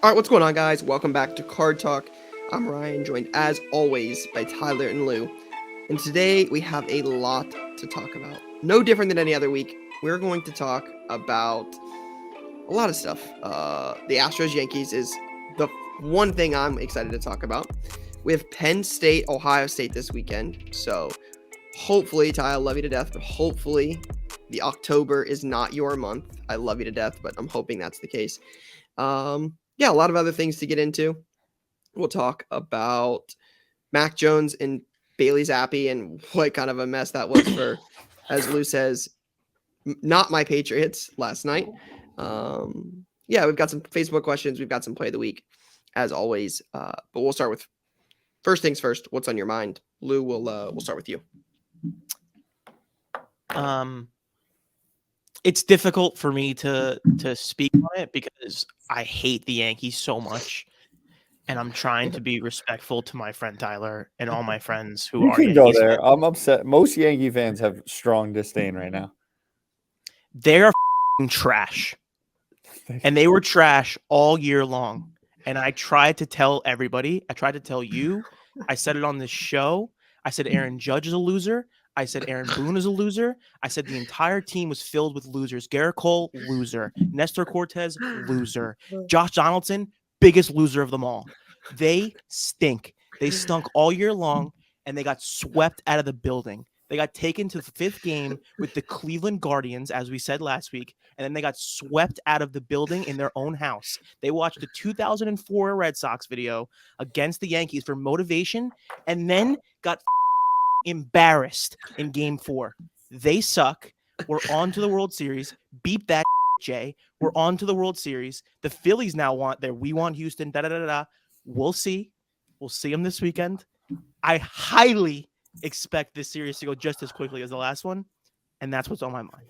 All right, what's going on, guys? Welcome back to Card Talk. I'm Ryan, joined as always by Tyler and Lou. And today we have a lot to talk about. No different than any other week. We're going to talk about a lot of stuff. The Astros Yankees is the one thing I'm excited to talk about. We have Penn State, Ohio State this weekend. So hopefully, Ty, I love you to death, but hopefully the October is not your month. I love you to death, but I'm hoping that's the case. Yeah, a lot of other things to get into. We'll talk about Mac Jones and Bailey Zappe and what kind of a mess that was for, as Lou says, not my Patriots last night. Yeah, we've got some Facebook questions. We've got some play of the week, as always. But we'll start with first things first. What's on your mind, Lou? We'll start with you. It's difficult for me to speak on it because I hate the Yankees so much, and I'm trying to be respectful to my friend Tyler and all my friends who You are can Yankees go there. fans. I'm upset. Most Yankee fans have strong disdain right now. They're trash, and they were trash all year long. And I tried to tell everybody. I tried to tell you. I said it on this show. I said Aaron Judge is a loser. I said Aaron Boone is a loser. I said the entire team was filled with losers. Garrett Cole, loser. Nestor Cortez, loser. Josh Donaldson, biggest loser of them all. They stink. They stunk all year long, and they got swept out of the building. They got taken to the fifth game with the Cleveland Guardians, as we said last week, and then they got swept out of the building in their own house. They watched the 2004 Red Sox video against the Yankees for motivation, and then got embarrassed in game 4. They suck. We're on to the World Series. Beep that, Jay. We're on to the World Series. The Phillies now want their we want Houston, da-da-da-da-da. We'll see. We'll see them this weekend. I highly expect this series to go just as quickly as the last one, and that's what's on my mind.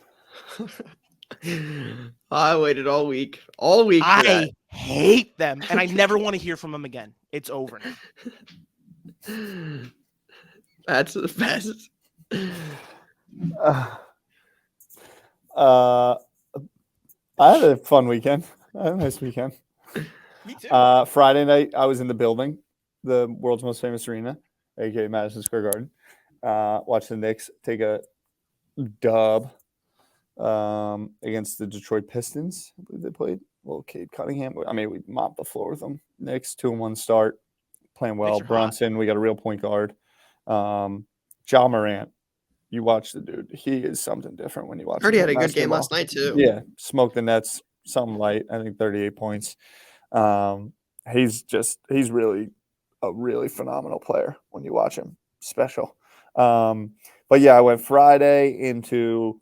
I waited all week for that. I hate them, and I never want to hear from them again. It's over now. That's the best. I had a fun weekend. I had a nice weekend. Me too. Friday night, I was in the building, the world's most famous arena, aka Madison Square Garden. Watched the Knicks take a dub against the Detroit Pistons. I believe they played. Little Cade Cunningham. I mean, we mopped the floor with them. Knicks 2-1 start, playing well. Brunson, we got a real point guard. Ja Morant, you watch the dude. He is something different when you watch him. Heard he had a good game last night too. Yeah, smoked the Nets, something light. I think 38 points. He's really a really phenomenal player when you watch him. Special. But yeah, I went Friday into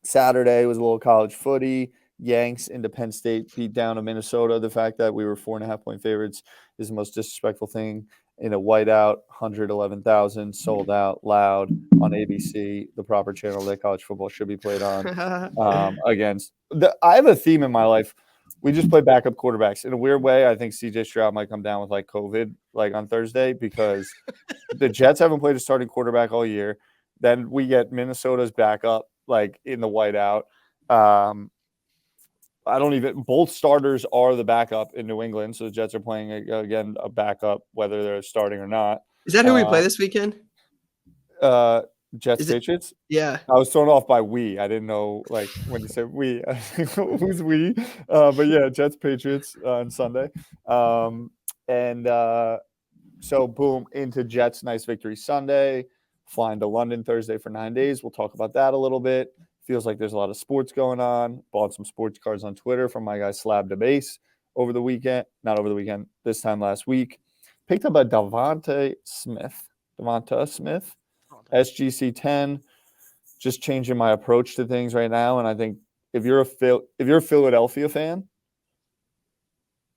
Saturday. It was a little college footy. Yanks into Penn State beat down to Minnesota. The fact that we were 4.5-point favorites is the most disrespectful thing. In a whiteout, 111,000, sold out, loud on ABC, the proper channel that college football should be played on. I have a theme in my life. We just play backup quarterbacks. In a weird way, I think CJ Stroud might come down with like COVID on Thursday because the Jets haven't played a starting quarterback all year. Then we get Minnesota's backup in the whiteout. Both starters are the backup in New England. So the Jets are playing, again, a backup, whether they're starting or not. Is that who we play this weekend? Jets, Patriots? Yeah. I was thrown off by we. I didn't know, when you said we, who's we? But yeah, Jets, Patriots on Sunday. So boom, into Jets. Nice victory Sunday. Flying to London Thursday for 9 days. We'll talk about that a little bit. Feels like there's a lot of sports going on. Bought some sports cards on Twitter from my guy Slab Base over the weekend. Not over the weekend, this time last week. Picked up a Devonta Smith, SGC 10. Just changing my approach to things right now. And I think if you're a Philadelphia fan,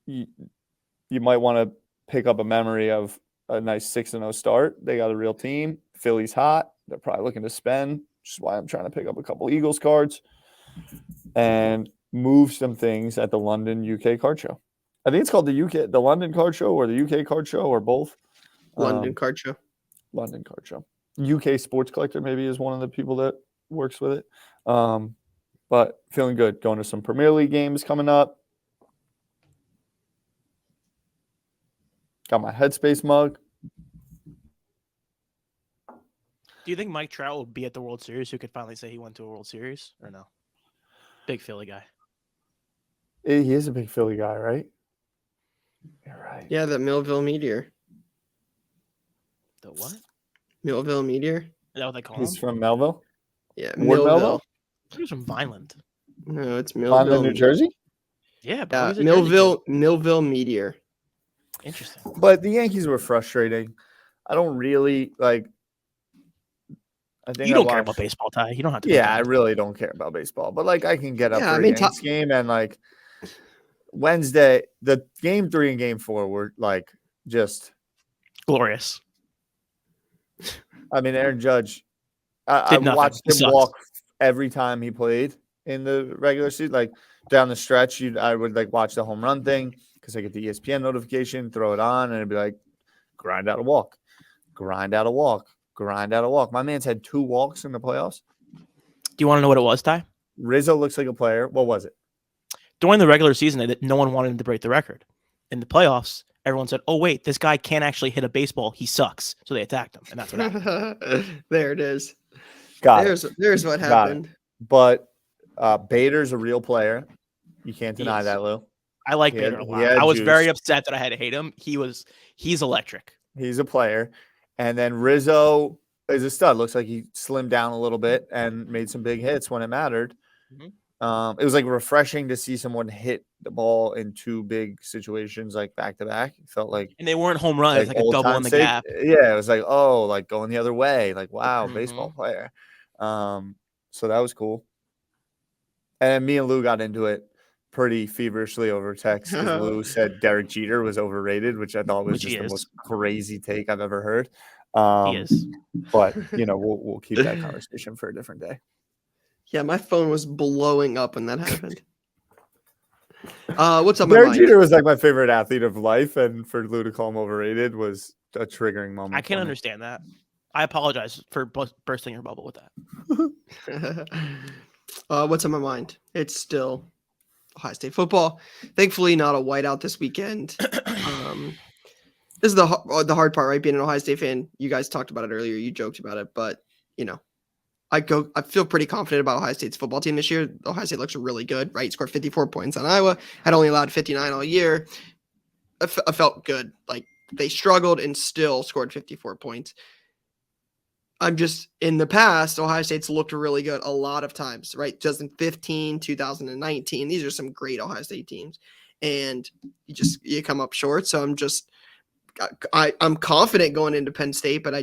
you might want to pick up a memory of a nice 6-0 start. They got a real team. Philly's hot. They're probably looking to spend. Which is why I'm trying to pick up a couple Eagles cards and move some things at the London UK card show. I think it's called the London card show or the UK card show or both. London card show. UK Sports Collector maybe is one of the people that works with it. But feeling good. Going to some Premier League games coming up. Got my Headspace mug. Do you think Mike Trout will be at the World Series who could finally say he went to a World Series or no? Big Philly guy. He is a big Philly guy, right? You're right. Yeah, the Millville Meteor. The what? Is Millville Meteor? that what they call He's him? from Melville. Yeah, Ward Millville. Melville? He was from Vineland. No, it's Millville. Vineland, New Jersey. Yeah, bro. He's a Jersey Millville Meteor. kid. Interesting. But the Yankees were frustrating. I don't really like. I think You I don't care watched- about baseball, Ty. You don't have to. Yeah, I really don't care about baseball, but like I can get up Yeah, for I a mean, Yankees game, and like Wednesday, the game 3 and game 4 were like just. glorious. I mean, Aaron Judge. I Did nothing. watched He him sucks. walk every time he played in the regular season. Like down the stretch, I would like watch the home run thing because I get the ESPN notification, throw it on, and it'd be like grind out a walk, grind out a walk, grind out a walk. My man's had 2 walks in the playoffs. Do you want to know what it was, Ty? Rizzo looks like a player. What was it? During the regular season, no one wanted him to break the record. In the playoffs, everyone said, "Oh wait, this guy can't actually hit a baseball. He sucks." So they attacked him, and that's what happened. There it is. Got it. There's what Got happened. But Bader's a real player. You can't deny Yes. that, Lou. I like He had- Bader a he lot. had I was juice. very upset that I had to hate him. He's electric. He's a player. And then Rizzo is a stud. Looks like he slimmed down a little bit and made some big hits when it mattered. Mhm. It was like refreshing to see someone hit the ball in 2 big situations, like back to back. It felt like And they weren't home runs, like like a old double time in the sake. gap. Yeah, it was like, oh, like going the other way. Like, wow, baseball Mhm. player. So that was cool. And me and Lou got into it pretty feverishly over text because Lou said Derek Jeter was overrated, which I thought was Which just he the is. most crazy take I've ever heard. He is. But we'll keep that conversation for a different day. Yeah, my phone was blowing up when that happened. What's up, my Derek mind? Jeter was like my favorite athlete of life, and for Lou to call him overrated was a triggering moment. I can for me. understand that. I apologize for bursting your bubble with that. What's on my mind? It's still Ohio State football. Thankfully, not a whiteout this weekend. This is the hard part, right? Being an Ohio State fan. You guys talked about it earlier. You joked about it, but I feel pretty confident about Ohio State's football team this year. Ohio State looks really good, right? Scored 54 points on Iowa. Had only allowed 59 all year. I felt good. Like they struggled and still scored 54 points. I'm just in the past, Ohio State's looked really good a lot of times, right? 2015, 2019. These are some great Ohio State teams. And you come up short. So I'm confident going into Penn State, but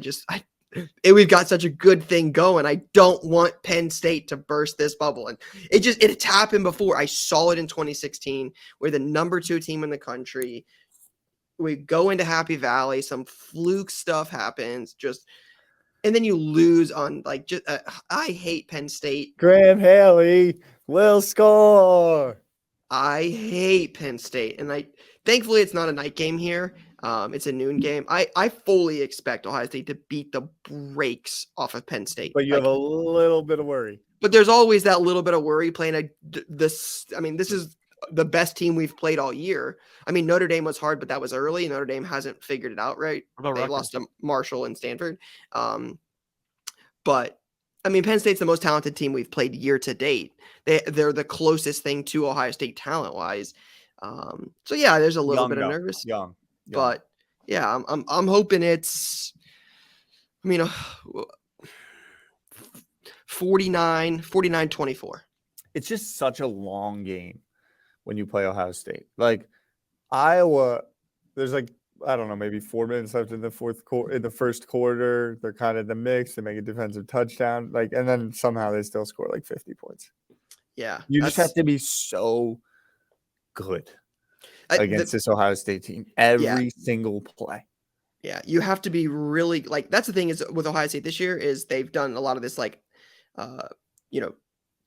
we've got such a good thing going. I don't want Penn State to burst this bubble. And it's happened before. I saw it in 2016. We're the number 2 team in the country. We go into Happy Valley. Some fluke stuff happens. And then you lose on I hate Penn State. Graham Haley will score. I hate Penn State. And thankfully it's not a night game here. It's a noon game. I fully expect Ohio State to beat the brakes off of Penn State. But you have a little bit of worry. But there's always that little bit of worry playing this is the best team we've played all year. I mean, Notre Dame was hard, but that was early. Notre Dame hasn't figured it out right. What about They Rutgers? lost to Marshall and Stanford. But I mean, Penn State's the most talented team we've played year to date. They're the closest thing to Ohio State talent-wise. So yeah, there's a little bit of nervous. Young. But yeah, I'm hoping it's 49-24. It's just such a long game when you play Ohio State. Like Iowa, there's I don't know, maybe 4 minutes left in the first quarter. They're kind of the mix. They make a defensive touchdown, and then somehow they still score 50 points. Yeah, You just have to be so good against this Ohio State team every single play. Yeah, you have to be really that's the thing is with Ohio State this year is they've done a lot of this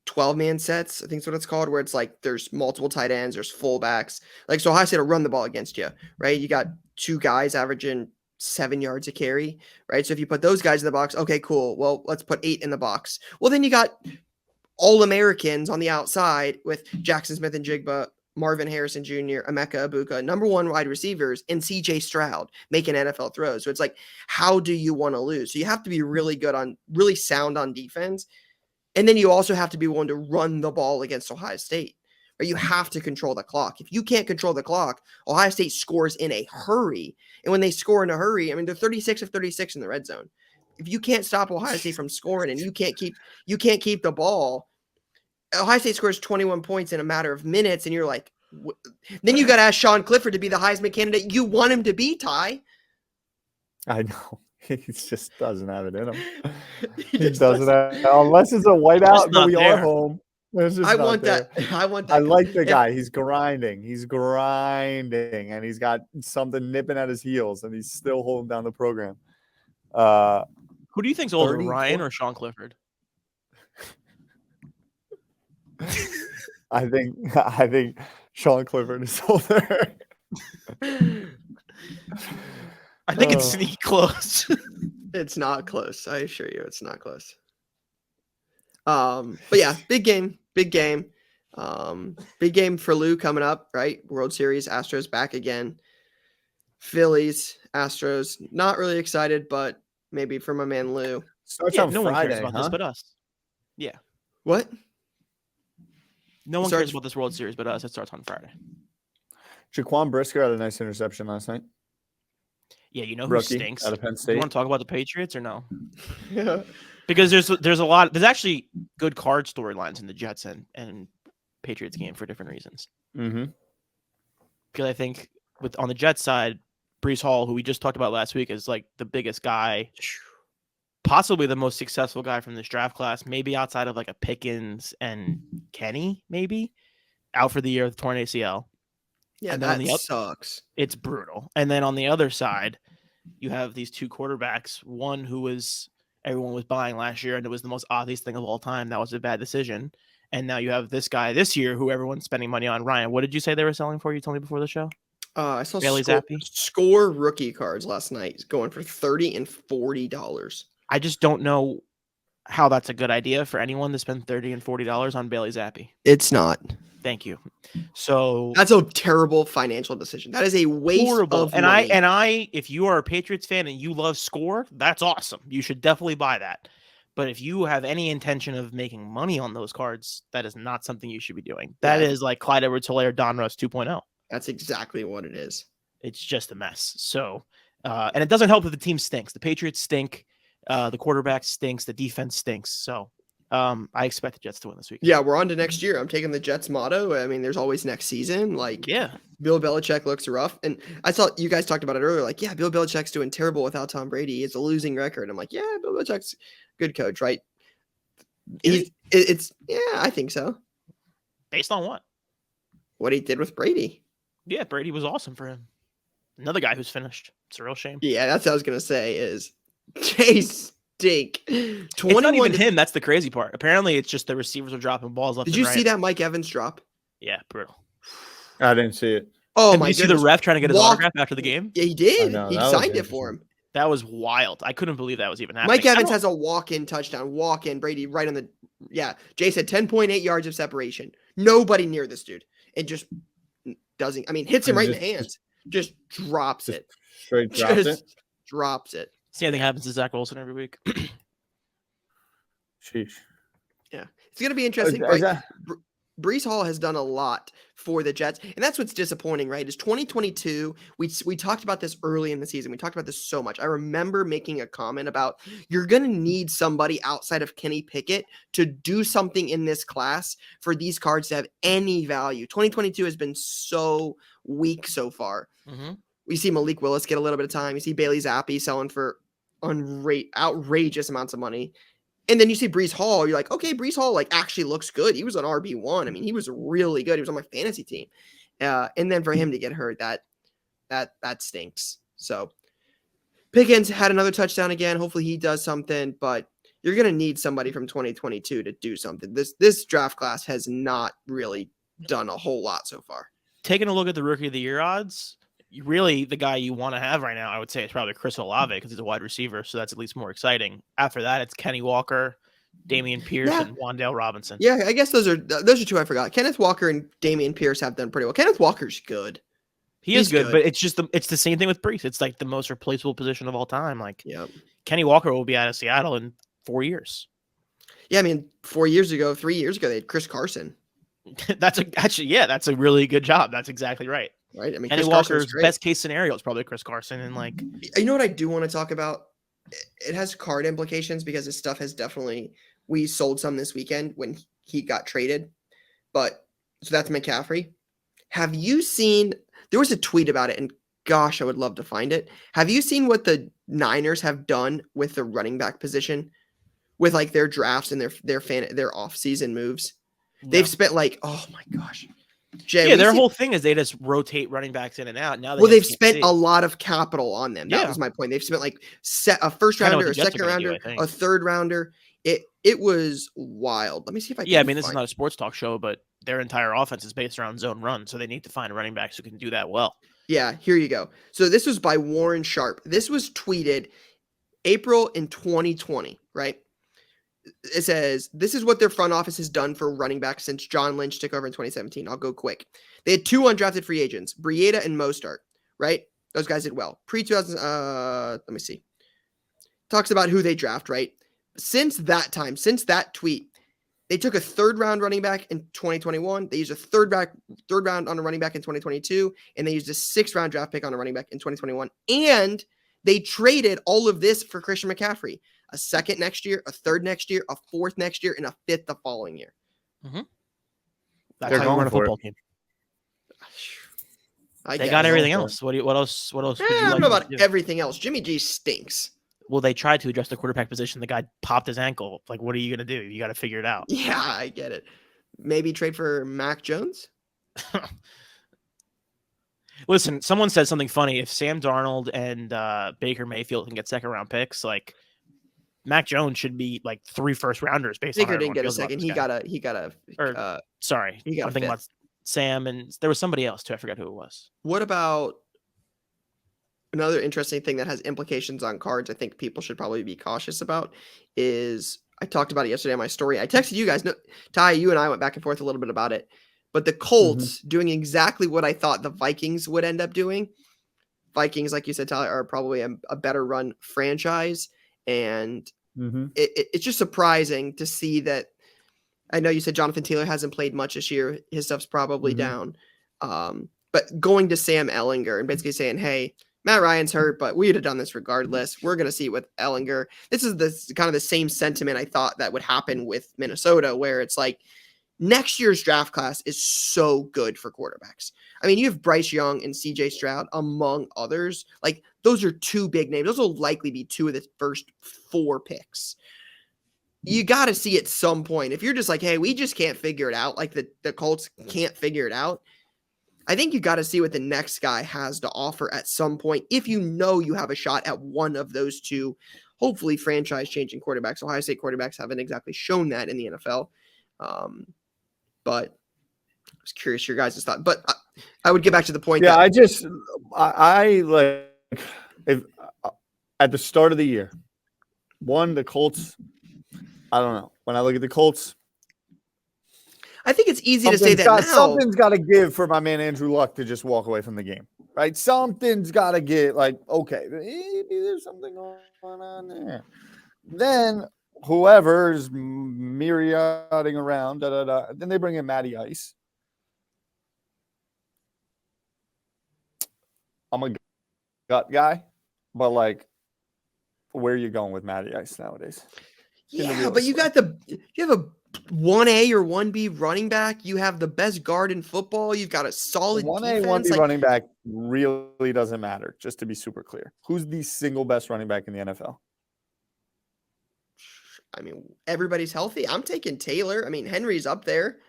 12-man sets, I think is what it's called, where it's there's multiple tight ends, there's fullbacks. So Ohio State will run the ball against you, right? You got 2 guys averaging 7 yards a carry, right? So if you put those guys in the box, okay, cool. Well, let's put 8 in the box. Well, then you got All-Americans on the outside with Jackson Smith and Jigba, Marvin Harrison Jr., Emeka Ibuka, number one wide receivers, and CJ Stroud making NFL throws. So it's like, how do you want to lose? So you have to be really sound on defense. And then you also have to be willing to run the ball against Ohio State. Or you have to control the clock. If you can't control the clock, Ohio State scores in a hurry. And when they score in a hurry, I mean, they're 36 of 36 in the red zone. If you can't stop Ohio State from scoring and you can't keep the ball, Ohio State scores 21 points in a matter of minutes, and you're like, then you got to ask Sean Clifford to be the Heisman candidate you want him to be, Ty. I know. He just doesn't have it in him. He doesn't have, unless it's a whiteout, but we are home. I want that. I like the guy. He's grinding, and he's got something nipping at his heels, and he's still holding down the program. Who do you think's older, Ryan or Sean Clifford? I think Sean Clifford is older. I think it's sneak close. It's not close. I assure you, it's not close. But yeah, big game. Big game for Lou coming up, right? World Series, Astros back again. Phillies, Astros, not really excited, but maybe for my man Lou. Starts on no Friday, one cares about this but us. Yeah. What? No one cares about this World Series but us. It starts on Friday. Jaquan Brisker had a nice interception last night. Yeah, you know who Rookie stinks? out of Penn State. You want to talk about the Patriots or no? Yeah. Because there's actually good card storylines in the Jets and Patriots game for different reasons. Mm-hmm. Because I think on the Jets side, Breece Hall, who we just talked about last week, is like the biggest guy, possibly the most successful guy from this draft class, maybe outside of like a Pickens and Kenny, maybe out for the year with torn ACL. Yeah, and that sucks. It's brutal. And then on the other side, you have these two quarterbacks. One who everyone was buying last year, and it was the most obvious thing of all time. That was a bad decision. And now you have this guy this year who everyone's spending money on. Ryan, what did you say they were selling for? You told me before the show. I saw Bailey Zappe? score rookie cards last night going for $30 and $40. I just don't know how that's a good idea for anyone to spend $30 and $40 on Bailey Zappe. It's not. Thank you. So that's a terrible financial decision. That is a waste of money. I, if you are a Patriots fan and you love score, that's awesome. You should definitely buy that. But if you have any intention of making money on those cards, that is not something you should be doing. That is like Clyde Edwards-Helaire, Donruss 2.0. That's exactly what it is. It's just a mess. So, and it doesn't help that the team stinks. The Patriots stink. The quarterback stinks. The defense stinks. So, I expect the Jets to win this week. Yeah, we're on to next year. I'm taking the Jets motto. I mean, there's always next season. Like, yeah, Bill Belichick looks rough. And I saw you guys talked about it earlier. Like, yeah, Bill Belichick's doing terrible without Tom Brady. It's a losing record. I'm like, yeah, Bill Belichick's a good coach, right? I think so. Based on what? What he did with Brady. Yeah, Brady was awesome for him. Another guy who's finished. It's a real shame. Yeah, that's what I was going to say is Chase stink. It's not even him. That's the crazy part. Apparently, it's just the receivers are dropping balls left. Did you see that Mike Evans drop? Yeah, brutal. I didn't see it. Oh and my goodness! Did you see the ref trying to get his autograph after the game? Yeah, he did. He signed it for him. That was wild. I couldn't believe that was even happening. Mike Evans has a walk-in touchdown. Walk-in. Brady right on the. Yeah, Jay said 10.8 yards of separation. Nobody near this dude. It just doesn't. I mean, hits him right in the hands. Just drops it. Straight drops it. Drops it. Same thing happens to Zach Wilson every week. Sheesh. Yeah, it's gonna be interesting. Breece Hall has done a lot for the Jets, and that's what's disappointing, right? Is 2022. We talked about this early in the season. We talked about this so much. I remember making a comment about you're gonna need somebody outside of Kenny Pickett to do something in this class for these cards to have any value. 2022 has been so weak so far. Mm-hmm. We see Malik Willis get a little bit of time. You see Bailey Zappe selling for outrageous amounts of money. And then you see Breece Hall, you're like, okay, Breece Hall like actually looks good. He was on RB1. I mean, he was really good. He was on my fantasy team. And then for him to get hurt, that stinks. So Pickens had another touchdown again. Hopefully he does something, but you're going to need somebody from 2022 to do something. This draft class has not really done a whole lot so far. Taking a look at the Rookie of the Year odds, really the guy you want to have right now, I would say, is probably Chris Olave because he's a wide receiver, so that's at least more exciting. After that, it's Kenny Walker, Damian Pierce Yeah. and Wan'Dale Robinson. Yeah, I guess those are two I forgot. Kenneth Walker and Damian Pierce have done pretty well. Kenneth Walker's good. He's good, but it's just it's the same thing with Breece. It's like the most replaceable position of all time. Like Kenny Walker will be out of Seattle in 4 years. Yeah, I mean, 3 years ago, they had Chris Carson. That's a really good job. That's exactly right. Right. I mean, Kenny Chris Walker's best case scenario is probably Chris Carson, and like, you know what I do want to talk about? It has card implications because his stuff has definitely. We sold some this weekend when he got traded, but so that's McCaffrey. Have you seen? There was a tweet about it, and gosh, I would love to find it. Have you seen what the Niners have done with the running back position, with like their drafts and their off-season moves? No. They've spent like, oh my gosh, Jay, their whole thing is they just rotate running backs in and out. Now, they've spent a lot of capital on them. That was my point. They've spent like a first rounder, a second rounder, a third rounder. It was wild. Let me see if I can. Yeah, I mean, this is not a sports talk show, but their entire offense is based around zone run, so they need to find running backs who can do that well. Yeah, here you go. So this was by Warren Sharp. This was tweeted April in 2020, right? It says, this is what their front office has done for running backs since John Lynch took over in 2017. I'll go quick. They had 2 undrafted free agents, Breida and Mostert, right? Those guys did well. Let me see. Talks about who they draft, right? Since that time, since that tweet, they took a 3rd-round running back in 2021. They used a third round on a running back in 2022, and they used a 6th-round draft pick on a running back in 2021. And they traded all of this for Christian McCaffrey. A 2nd next year, a 3rd next year, a 4th next year, and a 5th the following year. Mm-hmm. That's how you run a football team. They got everything else. What else? I don't know about everything else. Jimmy G stinks. Well, they tried to adjust the quarterback position. The guy popped his ankle. Like, what are you going to do? You got to figure it out. Yeah, I get it. Maybe trade for Mac Jones? Listen, someone said something funny. If Sam Darnold and Baker Mayfield can get 2nd-round picks, like, Mac Jones should be like 3 first-rounders based on. Baker didn't get a second. He got a. Sorry, I'm thinking about Sam, and there was somebody else too. I forgot who it was. What about another interesting thing that has implications on cards? I think people should probably be cautious about is I talked about it yesterday on my story. I texted you guys. No, Ty, you and I went back and forth a little bit about it, but the Colts doing exactly what I thought the Vikings would end up doing. Vikings, like you said, Tyler, are probably a better run franchise. And it's just surprising to see that. I know you said Jonathan Taylor hasn't played much this year. His stuff's probably down. But going to Sam Ehlinger and basically saying, hey, Matt Ryan's hurt, but we'd have done this regardless. We're going to see it with Ehlinger. This is kind of the same sentiment I thought that would happen with Minnesota, where it's like next year's draft class is so good for quarterbacks. I mean, you have Bryce Young and CJ Stroud, among others. Like, those are 2 big names. Those will likely be 2 of the first 4 picks. You got to see at some point. If you're just like, hey, we just can't figure it out, like the Colts can't figure it out, I think you got to see what the next guy has to offer at some point. If you know you have a shot at one of those 2, hopefully franchise-changing quarterbacks. Ohio State quarterbacks haven't exactly shown that in the NFL. But I was curious your guys' thought. But I would get back to the point. Yeah, I like if at the start of the year, the Colts. I don't know. When I look at the Colts, I think it's easy to say that now. Something's got to give for my man Andrew Luck to just walk away from the game, right? Something's got to get like, okay, maybe there's something going on there. Then whoever's myriading around, then they bring in Matty Ice. I'm a gut guy, but like, where are you going with Matty Ice nowadays? Yeah, but you have a 1A or 1B running back. You have the best guard in football. You've got a solid 1A, defense. 1B running back really doesn't matter, just to be super clear. Who's the single best running back in the NFL? I mean, everybody's healthy. I'm taking Taylor. I mean, Henry's up there.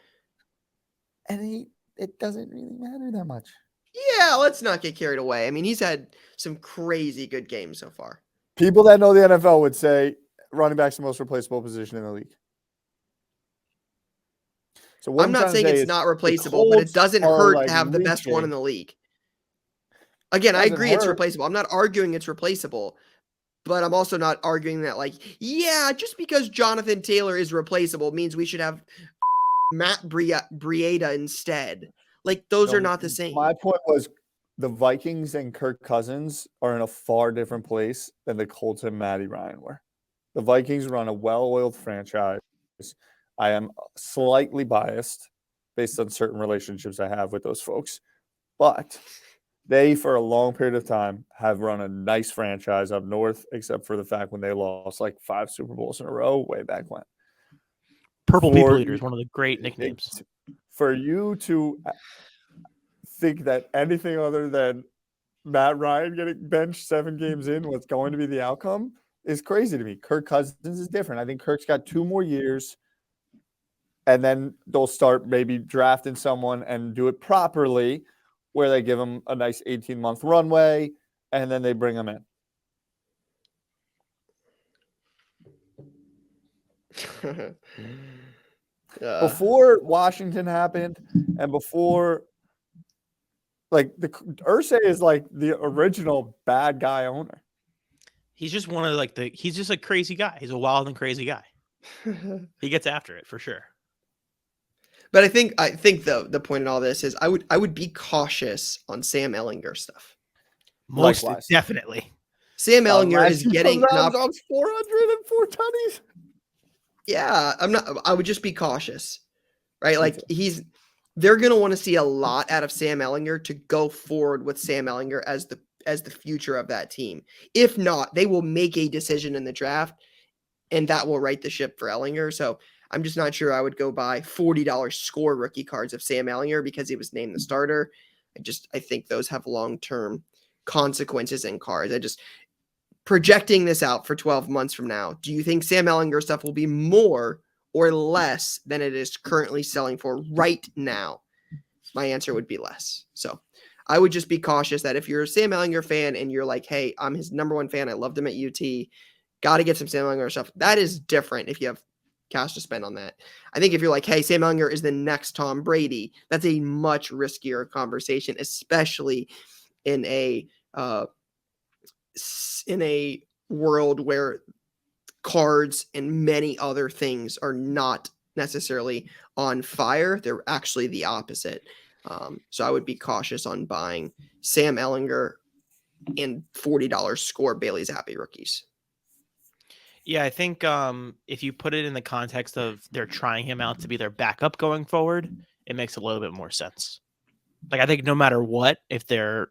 And it doesn't really matter that much. Yeah, let's not get carried away. I mean, he's had some crazy good games so far. People that know the NFL would say running back's the most replaceable position in the league. So I'm not saying it's not replaceable, but it doesn't hurt to have the best one in the league. Again, I agree it's replaceable. I'm not arguing it's replaceable, But I'm also not arguing that, like, yeah, just because Jonathan Taylor is replaceable means we should have Matt Breida instead. Like, those are not the same. My point was the Vikings and Kirk Cousins are in a far different place than the Colts and Matty Ryan were. The Vikings run a well-oiled franchise. I am slightly biased based on certain relationships I have with those folks, but they, for a long period of time, have run a nice franchise up north, except for the fact when they lost like 5 Super Bowls in a row way back when. Purple People Eater is one of the great nicknames. For you to think that anything other than Matt Ryan getting benched 7 games in was going to be the outcome is crazy to me. Kirk Cousins is different. I think Kirk's got 2 more years, and then they'll start maybe drafting someone and do it properly, where they give him a nice 18-month runway, and then they bring him in. Before Washington happened, and before, like, the Irsay is like the original bad guy owner. He's just one of he's just a crazy guy. He's a wild and crazy guy. He gets after it for sure. But I think the point in all this is I would be cautious on Sam Ehlinger stuff. Most definitely. Sam Ehlinger is getting on 404 tutties. Yeah, I would just be cautious. Right? Like, they're going to want to see a lot out of Sam Ehlinger to go forward with Sam Ehlinger as the future of that team. If not, they will make a decision in the draft, and that will right the ship for Ehlinger. So I'm just not sure I would go buy $40 score rookie cards of Sam Ehlinger because he was named the starter. I think those have long-term consequences in cards. Projecting this out for 12 months from now, do you think Sam Ehlinger stuff will be more or less than it is currently selling for right now? My answer would be less. So I would just be cautious that if you're a Sam Ehlinger fan and you're like, hey, I'm his number 1 fan, I loved him at UT, got to get some Sam Ehlinger stuff. That is different if you have cash to spend on that. I think if you're like, hey, Sam Ehlinger is the next Tom Brady, that's a much riskier conversation, especially in a world where cards and many other things are not necessarily on fire. They're actually the opposite. So I would be cautious on buying Sam Ehlinger and $40 score Bailey Zappe rookies. Yeah, I think if you put it in the context of they're trying him out to be their backup going forward, it makes a little bit more sense. Like, I think no matter what, if they're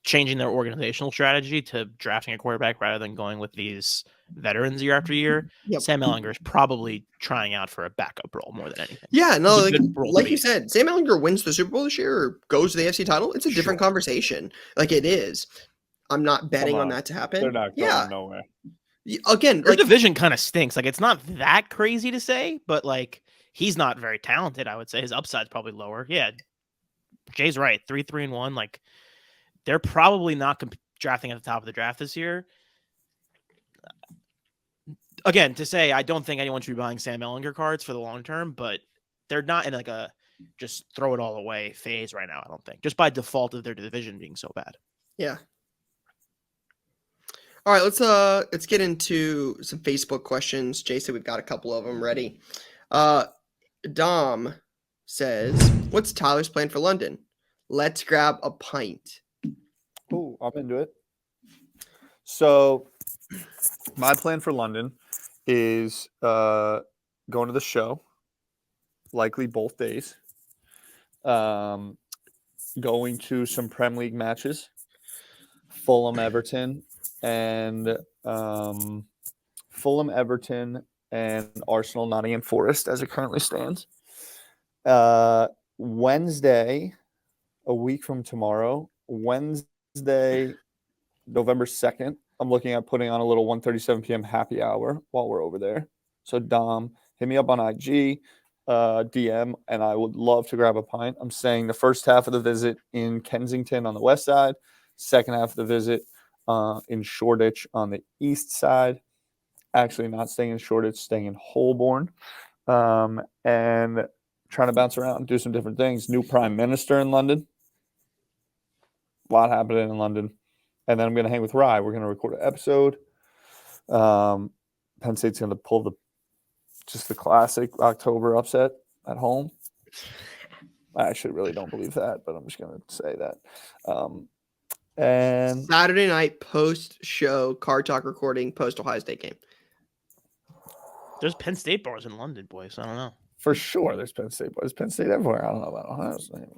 changing their organizational strategy to drafting a quarterback rather than going with these veterans year after year, Sam Ehlinger is probably trying out for a backup role more than anything. Yeah, no, like you said, Sam Ehlinger wins the Super Bowl this year or goes to the AFC title. It's a different conversation. Like, it is. I'm not betting on that to happen. They're not going nowhere. Again, their division kind of stinks. Like, it's not that crazy to say, but like, he's not very talented. I would say his upside's probably lower. Yeah, Jay's right. 3-3-1. Like, they're probably not drafting at the top of the draft this year. Again, to say I don't think anyone should be buying Sam Ehlinger cards for the long term, but they're not in like a just throw it all away phase right now. I don't think, just by default of their division being so bad. Yeah. All right, let's get into some Facebook questions. Jason, we've got a couple of them ready. Dom says, "What's Tyler's plan for London? Let's grab a pint." Oh, I'm into it. So, my plan for London is going to the show, likely both days. Going to some Prem League matches, Fulham, Everton, and Arsenal, Nottingham Forest as it currently stands. Wednesday, a week from tomorrow, Wednesday, November 2nd, I'm looking at putting on a little 1:37 p.m. happy hour while we're over there. So Dom, hit me up on IG, DM, and I would love to grab a pint. I'm staying the first half of the visit in Kensington on the west side, second half of the visit in Shoreditch on the east side. Actually not staying in Shoreditch, staying in Holborn, and trying to bounce around and do some different things. New Prime Minister in London. A lot happening in London. and then I'm going to hang with Rye. We're going to record an episode. Penn State's going to pull just the classic October upset at home. I actually really don't believe that, but I'm just going to say that. And Saturday night post-show Card Talk recording post-Ohio State game. There's Penn State bars in London, boys. I don't know. for sure, there's Penn State bars. There's Penn State everywhere. I don't know about Ohio State.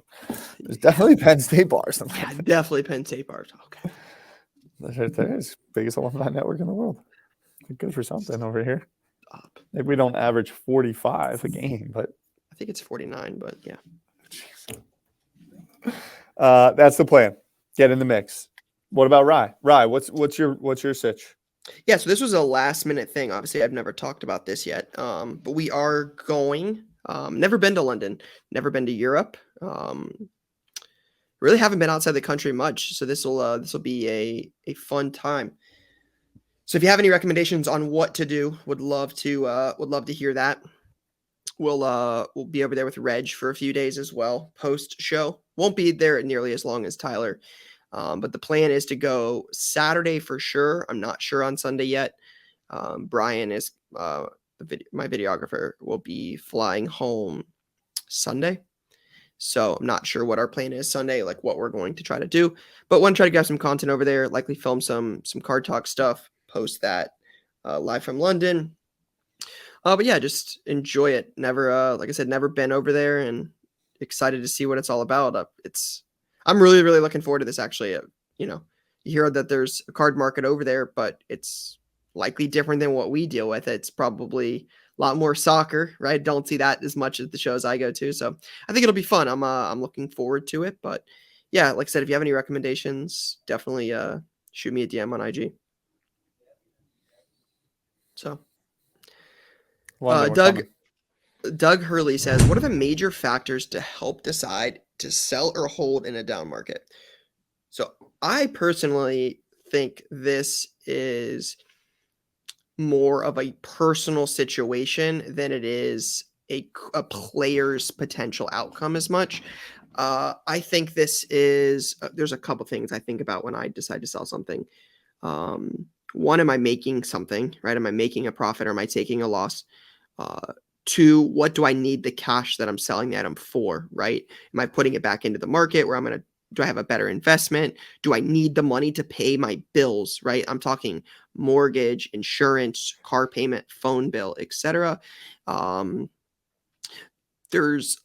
There's definitely Penn State bars. Yeah, definitely Penn State bars. Okay. There's biggest alumni network in the world. Good for something over here. Up. Maybe we don't average 45 a game, but I think it's 49, but yeah. That's the plan. Get in the mix. What about Rye? Rye, what's your sitch? Yeah, so this was a last minute thing. Obviously, I've never talked about this yet. But we are going. Never been to London, never been to Europe. Really haven't been outside the country much. So this will be a fun time. So if you have any recommendations on what to do, would love to hear that. We'll be over there with Reg for a few days as well. Post show won't be there nearly as long as Tyler, but the plan is to go Saturday for sure. I'm not sure on Sunday yet. Brian is my videographer will be flying home Sunday, so I'm not sure what our plan is Sunday, like what we're going to try to do. But want to try to get some content over there. Likely film some card talk stuff. Post that live from London. But yeah, just enjoy it. Never, like I said, never been over there, and excited to see what it's all about. I'm really, really looking forward to this. Actually, you hear that there's a card market over there, but it's likely different than what we deal with. It's probably a lot more soccer, right? Don't see that as much as the shows I go to, so I think it'll be fun. I'm looking forward to it. But yeah, like I said, if you have any recommendations, definitely shoot me a DM on IG. So. Doug Hurley says, what are the major factors to help decide to sell or hold in a down market? So I personally think this is more of a personal situation than it is a player's potential outcome as much. I think this is, there's a couple things I think about when I decide to sell something. One, am I making something, right? Am I making a profit or am I taking a loss? Two, what do I need the cash that I'm selling the item for, right? Am I putting it back into the market where do I have a better investment? Do I need the money to pay my bills, right? I'm talking mortgage, insurance, car payment, phone bill, etc. There's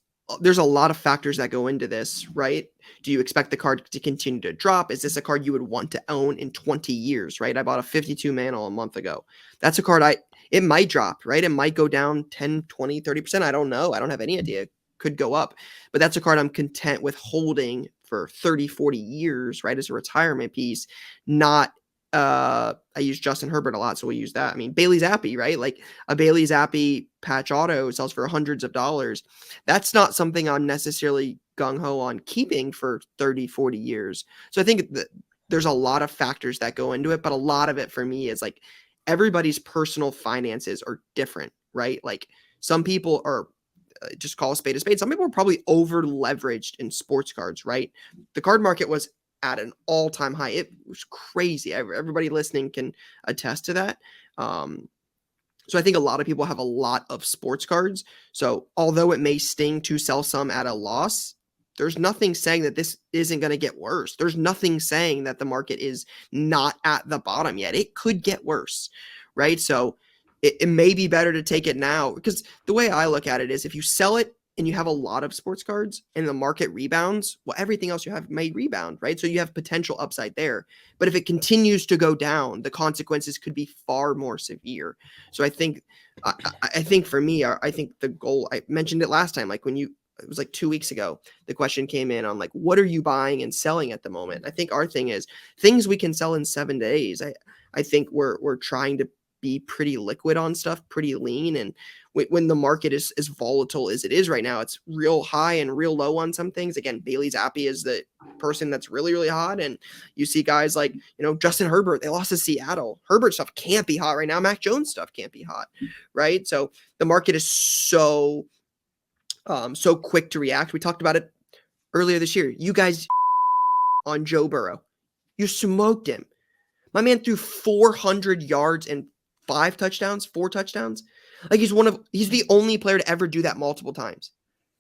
a lot of factors that go into this, right? Do you expect the card to continue to drop? Is this a card you would want to own in 20 years, right? I bought a 52 Mantle a month ago. That's a card it might drop, right? It might go down 10, 20, 30%. I don't know. I don't have any idea. It could go up. But that's a card I'm content with holding for 30, 40 years, right? As a retirement piece. Not, I use Justin Herbert a lot, so we'll use that. I mean, Bailey Zappe, right? Like a Bailey Zappe patch auto sells for hundreds of dollars. That's not something I'm necessarily gung-ho on keeping for 30, 40 years. So I think that there's a lot of factors that go into it, but a lot of it for me is like, everybody's personal finances are different, right? Like some people are just call a spade a spade. Some people are probably over leveraged in sports cards, right? The card market was at an all-time high. It was crazy. Everybody listening can attest to that. So I think a lot of people have a lot of sports cards. So although it may sting to sell some at a loss, there's nothing saying that this isn't going to get worse. There's nothing saying that the market is not at the bottom yet. It could get worse, right? So it may be better to take it now, because the way I look at it is if you sell it and you have a lot of sports cards and the market rebounds, well, everything else you have may rebound, right? So you have potential upside there. But if it continues to go down, the consequences could be far more severe. So I think for me, I think the goal, I mentioned it last time, like it was like 2 weeks ago, the question came in on like, what are you buying and selling at the moment? I think our thing is things we can sell in 7 days. I think we're trying to be pretty liquid on stuff, pretty lean. And when the market is as volatile as it is right now, it's real high and real low on some things. Again, Bailey Zappe is the person that's really, really hot. And you see guys like, Justin Herbert, they lost to Seattle. Herbert stuff can't be hot right now. Mac Jones stuff can't be hot, right? So the market is so quick to react. We talked about it earlier this year. You guys on Joe Burrow. You smoked him. My man threw 400 yards and 4 touchdowns. Like he's the only player to ever do that multiple times.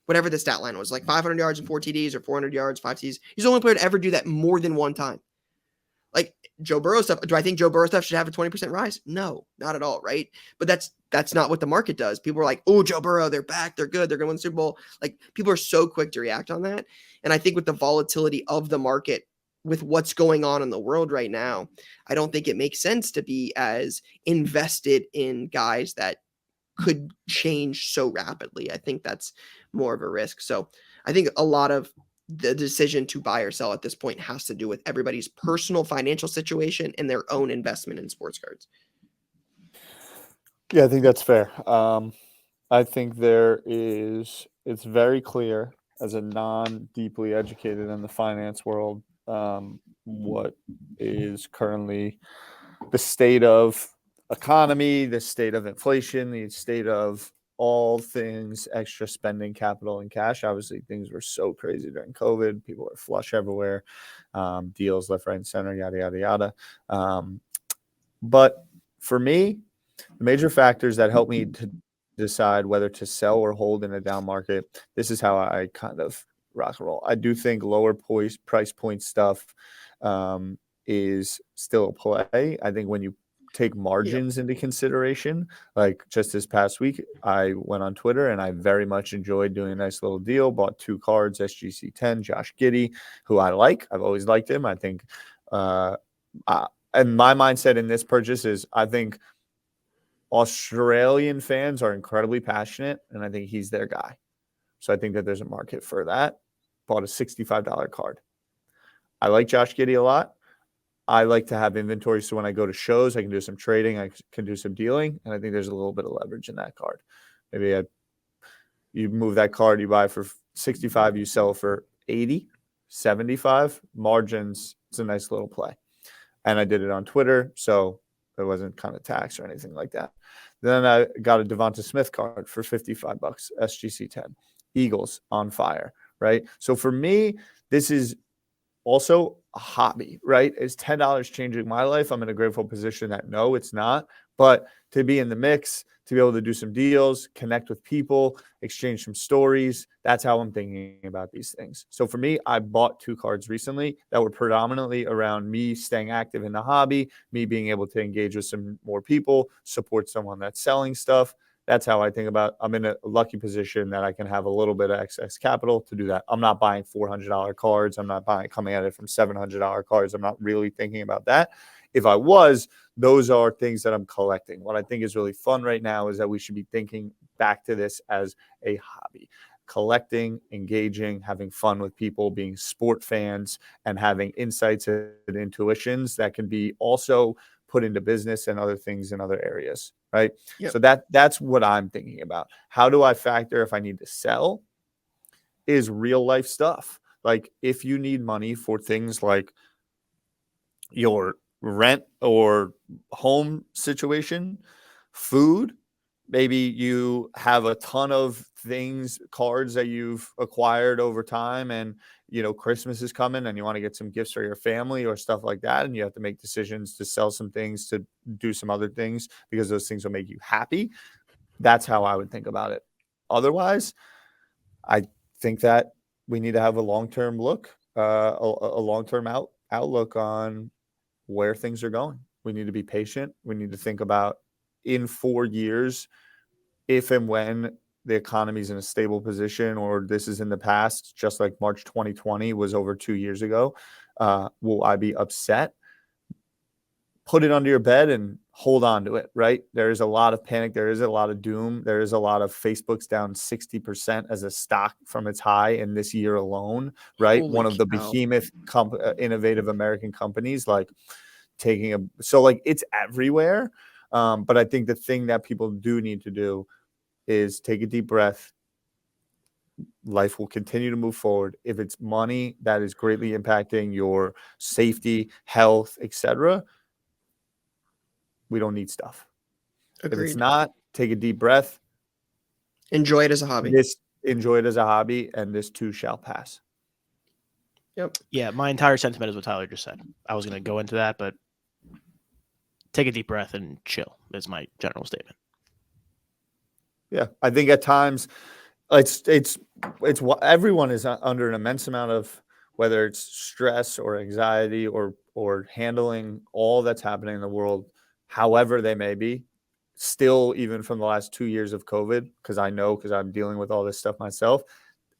Whatever the stat line was, like 500 yards and 4 TDs or 400 yards, 5 TDs. He's the only player to ever do that more than one time. Like Joe Burrow stuff. Do I think Joe Burrow stuff should have a 20% rise? No, not at all, right? But that's not what the market does. People are like, oh, Joe Burrow, they're back, they're good, they're going to win the Super Bowl. Like people are so quick to react on that. And I think with the volatility of the market, with what's going on in the world right now, I don't think it makes sense to be as invested in guys that could change so rapidly. I think that's more of a risk. So I think a lot of the decision to buy or sell at this point has to do with everybody's personal financial situation and their own investment in sports cards. Yeah, I think that's fair. I think it's very clear as a non-deeply educated in the finance world, what is currently the state of economy, the state of inflation, the state of all things extra spending, capital, and cash. Obviously, things were so crazy during COVID. People were flush everywhere, deals left, right, and center, yada, yada, yada. But for me, the major factors that help me to decide whether to sell or hold in a down market, this is how I kind of rock and roll. I do think lower price point stuff is still a play. I think when you take margins into consideration, like just this past week, I went on Twitter and I very much enjoyed doing a nice little deal, bought 2 cards, SGC 10, Josh Giddey, who I like. I've always liked him. I think, and my mindset in this purchase is I think Australian fans are incredibly passionate, and I think he's their guy. So I think that there's a market for that. Bought a $65 card. I like Josh Giddey a lot. I like to have inventory so when I go to shows, I can do some trading, I can do some dealing, and I think there's a little bit of leverage in that card. Maybe you move that card, you buy for 65, you sell for 80, 75. Margins, it's a nice little play. And I did it on Twitter, so it wasn't kind of tax or anything like that. Then I got a Devonta Smith card for $55, SGC 10. Eagles on fire, right? So for me, this is also a hobby, right? Is $10 changing my life? I'm in a grateful position that no, it's not. But to be in the mix, to be able to do some deals, connect with people, exchange some stories, that's how I'm thinking about these things. So for me, I bought 2 cards recently that were predominantly around me staying active in the hobby, me being able to engage with some more people, support someone that's selling stuff. That's how I think about. I'm in a lucky position that I can have a little bit of excess capital to do that. I'm not buying $400 cards. I'm not coming at it from $700 cards. I'm not really thinking about that. If I was, those are things that I'm collecting. What I think is really fun right now is that we should be thinking back to this as a hobby. Collecting, engaging, having fun with people, being sport fans, and having insights and intuitions that can be also put into business and other things in other areas, right? Yep. So that's what I'm thinking about. How do I factor if I need to sell? Is real life stuff. Like if you need money for things like your rent or home situation, food, maybe you have a ton of things, cards that you've acquired over time, and Christmas is coming and you want to get some gifts for your family or stuff like that, and you have to make decisions to sell some things to do some other things because those things will make you happy. That's how I would think about it. Otherwise, I think that we need to have a long-term look, a long-term outlook on where things are going. We need to be patient. We need to think about in 4 years, if and when the economy is in a stable position, or this is in the past, just like March 2020 was over 2 years ago, will I be upset? Put it under your bed and hold on to it, right? There is a lot of panic. There is a lot of doom. There is a lot of Facebook's down 60% as a stock from its high in this year alone, right? Holy One of the cow. behemoth innovative American companies, like it's everywhere. But I think the thing that people do need to do is take a deep breath. Life will continue to move forward. If it's money that is greatly impacting your safety, health, etc., we don't need stuff. Agreed. If it's not, take a deep breath. Enjoy it as a hobby. Enjoy it as a hobby, and this too shall pass. Yep. Yeah, my entire sentiment is what Tyler just said. I was going to go into that, but take a deep breath and chill is my general statement. Yeah, I think at times it's everyone is under an immense amount of, whether it's stress or anxiety or handling all that's happening in the world, however they may be, still even from the last 2 years of COVID, because I'm dealing with all this stuff myself.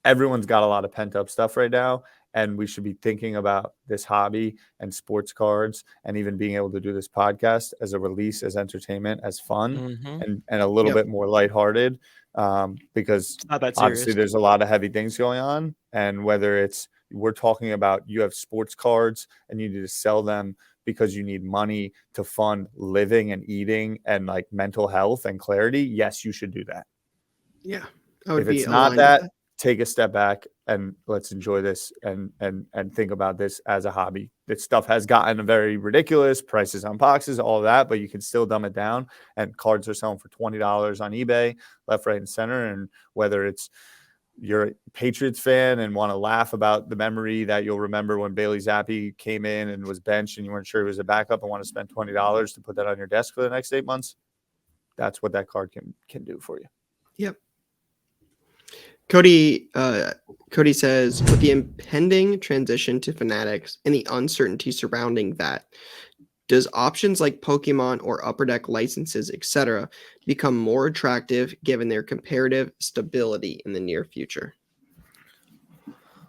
Everyone's got a lot of pent up stuff right now, and we should be thinking about this hobby and sports cards and even being able to do this podcast as a release, as entertainment, as fun, Mm-hmm. and a little Yep. bit more lighthearted, because It's not that obviously serious. there's a lot of heavy things going on. And whether it's, we're talking about, you have sports cards and you need to sell them because you need money to fund living and eating and like mental health and clarity, yes, you should do that. Yeah. I would If be it's not aligned that, with take a step back and let's enjoy this and think about this as a hobby. This stuff has gotten very ridiculous, prices on boxes, all of that, but you can still dumb it down. And cards are selling for $20 on eBay, left, right, and center. And whether it's you're a Patriots fan and want to laugh about the memory that you'll remember when Bailey Zappe came in and was benched and you weren't sure he was a backup and want to spend $20 to put that on your desk for the next 8 months, that's what that card can do for you. Yep. Cody says, with the impending transition to Fanatics and the uncertainty surrounding that, does options like Pokemon or Upper Deck licenses, etc., become more attractive given their comparative stability in the near future?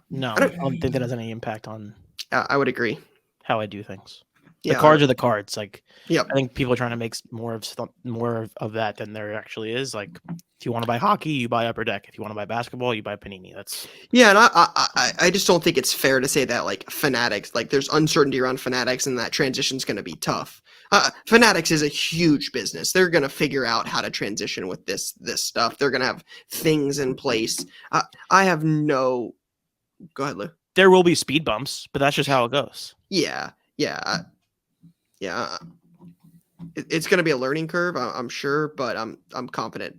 No, I I don't- don't think that has any impact on I would agree. how I do things. The Yeah. cards are the cards. Like, Yep. I think people are trying to make more of that than there actually is. Like, if you want to buy hockey, you buy Upper Deck. If you want to buy basketball, you buy Panini. That's Yeah, and I just don't think it's fair to say that like Fanatics, like there's uncertainty around Fanatics and that transition's going to be tough. Fanatics is a huge business. They're going to figure out how to transition with this stuff. They're going to have things in place. I have no. Go ahead, Lou. there will be speed bumps, but that's just how it goes. Yeah. It's going to be a learning curve, I'm sure, but I'm confident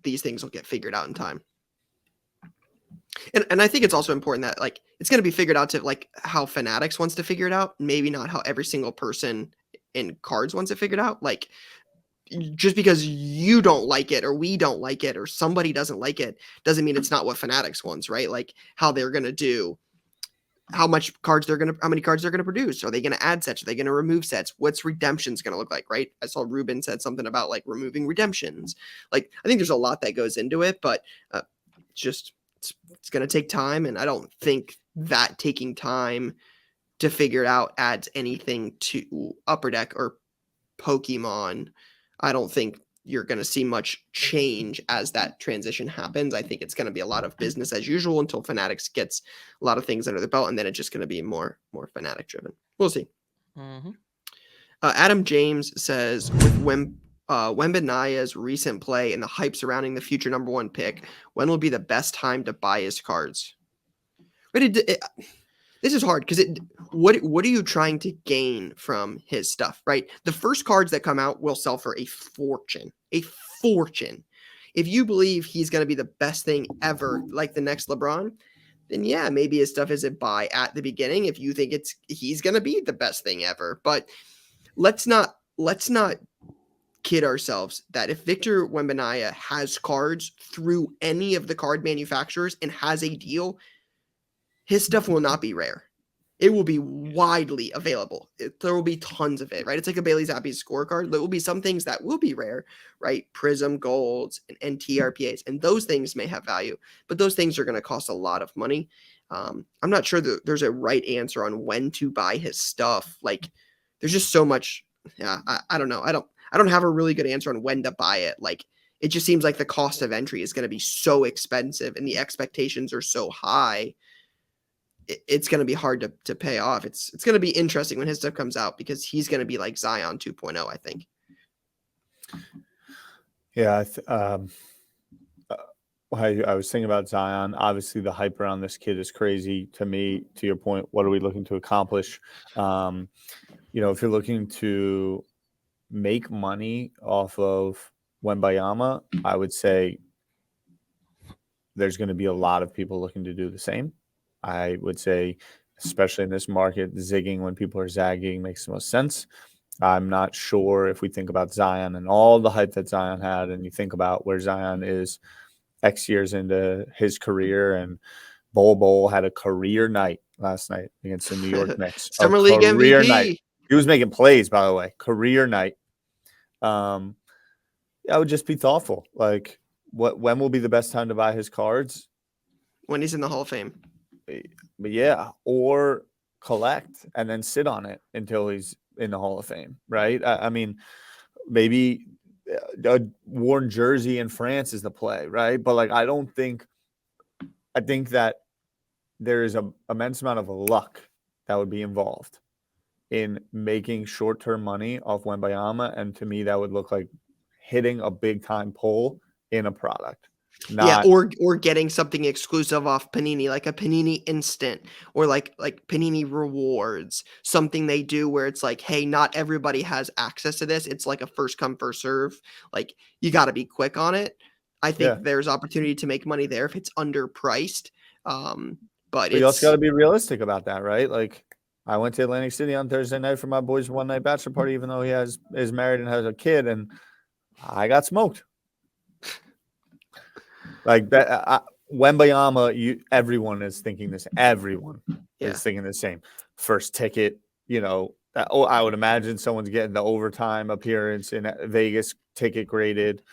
these things will get figured out in time. And I think it's also important that like it's going to be figured out to like how Fanatics wants to figure it out, maybe not how every single person in cards wants it figured out. Like just because you don't like it or we don't like it or somebody doesn't like it doesn't mean it's not what Fanatics wants, right? Like how they're going to do, how many cards they're going to produce. Are they going to add sets? Are they going to remove sets? What's redemptions going to look like, right? I saw Ruben said something about like removing redemptions. Like I think there's a lot that goes into it, but it's going to take time. And I don't think that taking time to figure it out adds anything to Upper Deck or Pokemon. I don't think you're going to see much change as that transition happens. I think it's going to be a lot of business as usual until Fanatics gets a lot of things under the belt, and then it's just going to be more Fanatic driven. We'll see. Mm-hmm. Adam James says, with Wembanyama's recent play and the hype surrounding the future number 1 pick, when will be the best time to buy his cards? But this is hard because what are you trying to gain from his stuff, right? The first cards that come out will sell for a fortune. If you believe he's going to be the best thing ever, like the next LeBron, then yeah, maybe his stuff is a buy at the beginning if you think he's going to be the best thing ever. But let's not kid ourselves that if Victor Wembanyama has cards through any of the card manufacturers and has a deal, his stuff will not be rare. It will be widely available. There will be tons of it, right? It's like a Bailey Zappe scorecard. There will be some things that will be rare, right? Prism golds and TRPAs, and those things may have value, but those things are going to cost a lot of money. I'm not sure that there's a right answer on when to buy his stuff. Like, there's just so much. Yeah, I don't know. I don't have a really good answer on when to buy it. Like, it just seems like the cost of entry is going to be so expensive, and the expectations are so high. It's going to be hard to pay off. It's going to be interesting when his stuff comes out because he's going to be like Zion 2.0, I think. Yeah, I was thinking about Zion. Obviously, the hype around this kid is crazy. To me, to your point, what are we looking to accomplish? If you're looking to make money off of Wembanyama, I would say there's going to be a lot of people looking to do the same. I would say especially in this market. Zigging when people are zagging makes the most sense. I'm not sure if we think about Zion and all the hype that Zion had, and you think about where Zion is X years into his career, and Bol had a career night last night against the New York Knicks. Summer League career MVP. night. He was making plays, by the way. Career night. I would just be thoughtful. Like, when will be the best time to buy his cards? When he's in the Hall of Fame. But yeah, or collect and then sit on it until he's in the Hall of Fame, right? I mean, maybe a worn jersey in France is the play, right? But like, I think that there is an immense amount of luck that would be involved in making short-term money off Wembanyama, and to me, that would look like hitting a big-time pull in a product. Or getting something exclusive off Panini, like a Panini Instant, or like Panini Rewards, something they do where it's like, hey, not everybody has access to this. It's like a first come, first serve. Like, you got to be quick on it. I think there's opportunity to make money there if it's underpriced. But you also got to be realistic about that, right? Like, I went to Atlantic City on Thursday night for my boy's one-night bachelor party, even though he is married and has a kid, and I got smoked. Like that, Wembanyama, everyone is thinking this. Everyone is thinking the same. First ticket, I would imagine someone's getting the overtime appearance in Vegas, ticket graded.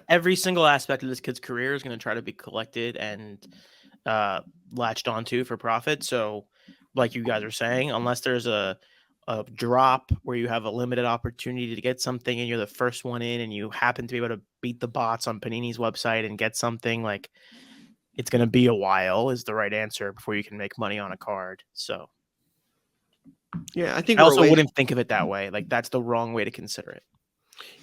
Every single aspect of this kid's career is going to try to be collected and latched onto for profit. So, like you guys are saying, unless there's a drop where you have a limited opportunity to get something and you're the first one in and you happen to be able to beat the bots on Panini's website and get something, like, it's going to be a while is the right answer before you can make money on a card. So I think I also wouldn't think of it that way. Like, that's the wrong way to consider it.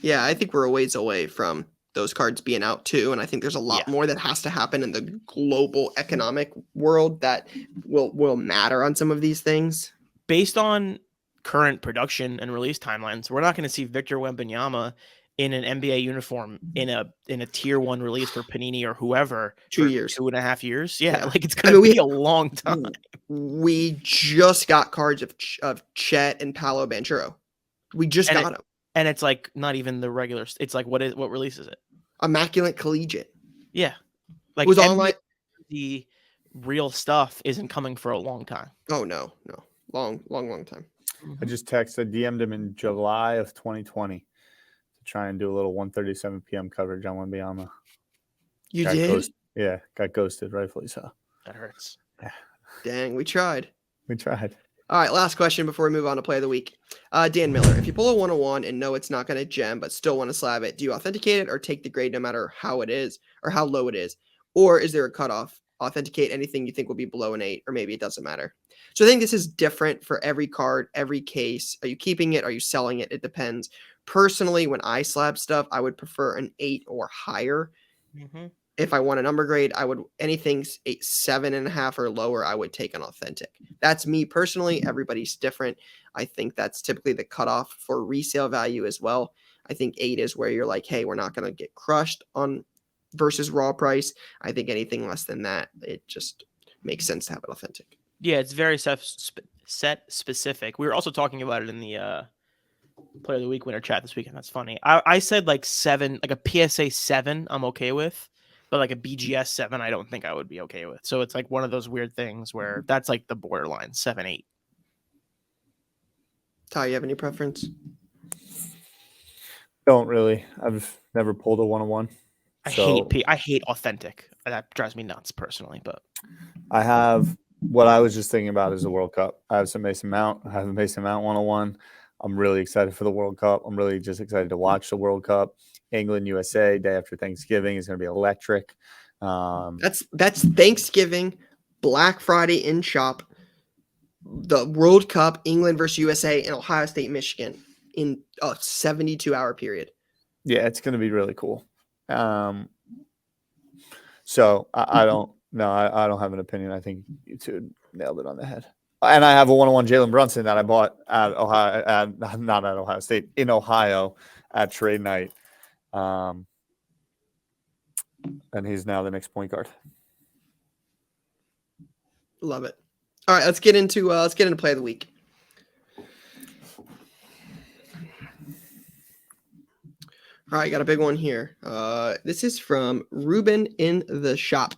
Yeah, I think we're a ways away from those cards being out too, and I think there's a lot more that has to happen in the global economic world that will matter on some of these things. Based on current production and release timelines, we're not going to see Victor Wembanyama in an NBA uniform in a tier 1 release for Panini or whoever 2 years, 2.5 years. Like, it's going to be a long time. We just got cards of Chet and Paolo Banchero. We just got them. And it's like not even the regular. It's like what release is it? Immaculate Collegiate. Yeah, like, it was online. The real stuff isn't coming for a long time. Oh no, long time. I just DM'd him in July of 2020 to try and do a little 1:37 p.m. coverage on Wembanyama. You did? Got ghosted, rightfully so. That hurts. Yeah. Dang, we tried. All right, last question before we move on to play of the week. Dan Miller, if you pull a 101 and know it's not going to gem but still want to slab it, do you authenticate it or take the grade no matter how it is or how low it is? Or is there a cutoff? Authenticate anything you think will be below an 8, or maybe it doesn't matter. So I think this is different for every card, every case. Are you keeping it? Are you selling it? It depends. Personally, when I slab stuff, I would prefer an 8 or higher. Mm-hmm. If I want a number grade, I would anything 7.5 or lower, I would take an authentic. That's me personally. Everybody's different. I think that's typically the cutoff for resale value as well. I think 8 is where you're like, hey, we're not going to get crushed on versus raw price. I think anything less than that, it just makes sense to have it authentic. Yeah, it's very set specific. We were also talking about it in the Player of the Week winner chat this weekend. That's funny. I said like 7, like a PSA 7, I'm okay with. But like a BGS 7, I don't think I would be okay with. So it's like one of those weird things where that's like the borderline 7, 8. Ty, you have any preference? Don't really. I've never pulled a 101. I hate authentic. That drives me nuts personally. But I have what I was just thinking about is the World Cup. I have some Mason Mount. I have a Mason Mount 101. I'm really excited for the World Cup. I'm really just excited to watch the World Cup. England, USA, day after Thanksgiving is going to be electric. That's Thanksgiving, Black Friday in shop, the World Cup, England versus USA, and Ohio State, Michigan in a 72-hour period. Yeah, it's going to be really cool. So I don't have an opinion. I think you two nailed it on the head. And I have a 101 Jalen Brunson that I bought at Ohio, not at Ohio State, in Ohio at trade night. and he's now the Knicks point guard. Love it. All right, let's get into play of the week. All right, got a big one here. This is from Ruben in the shop.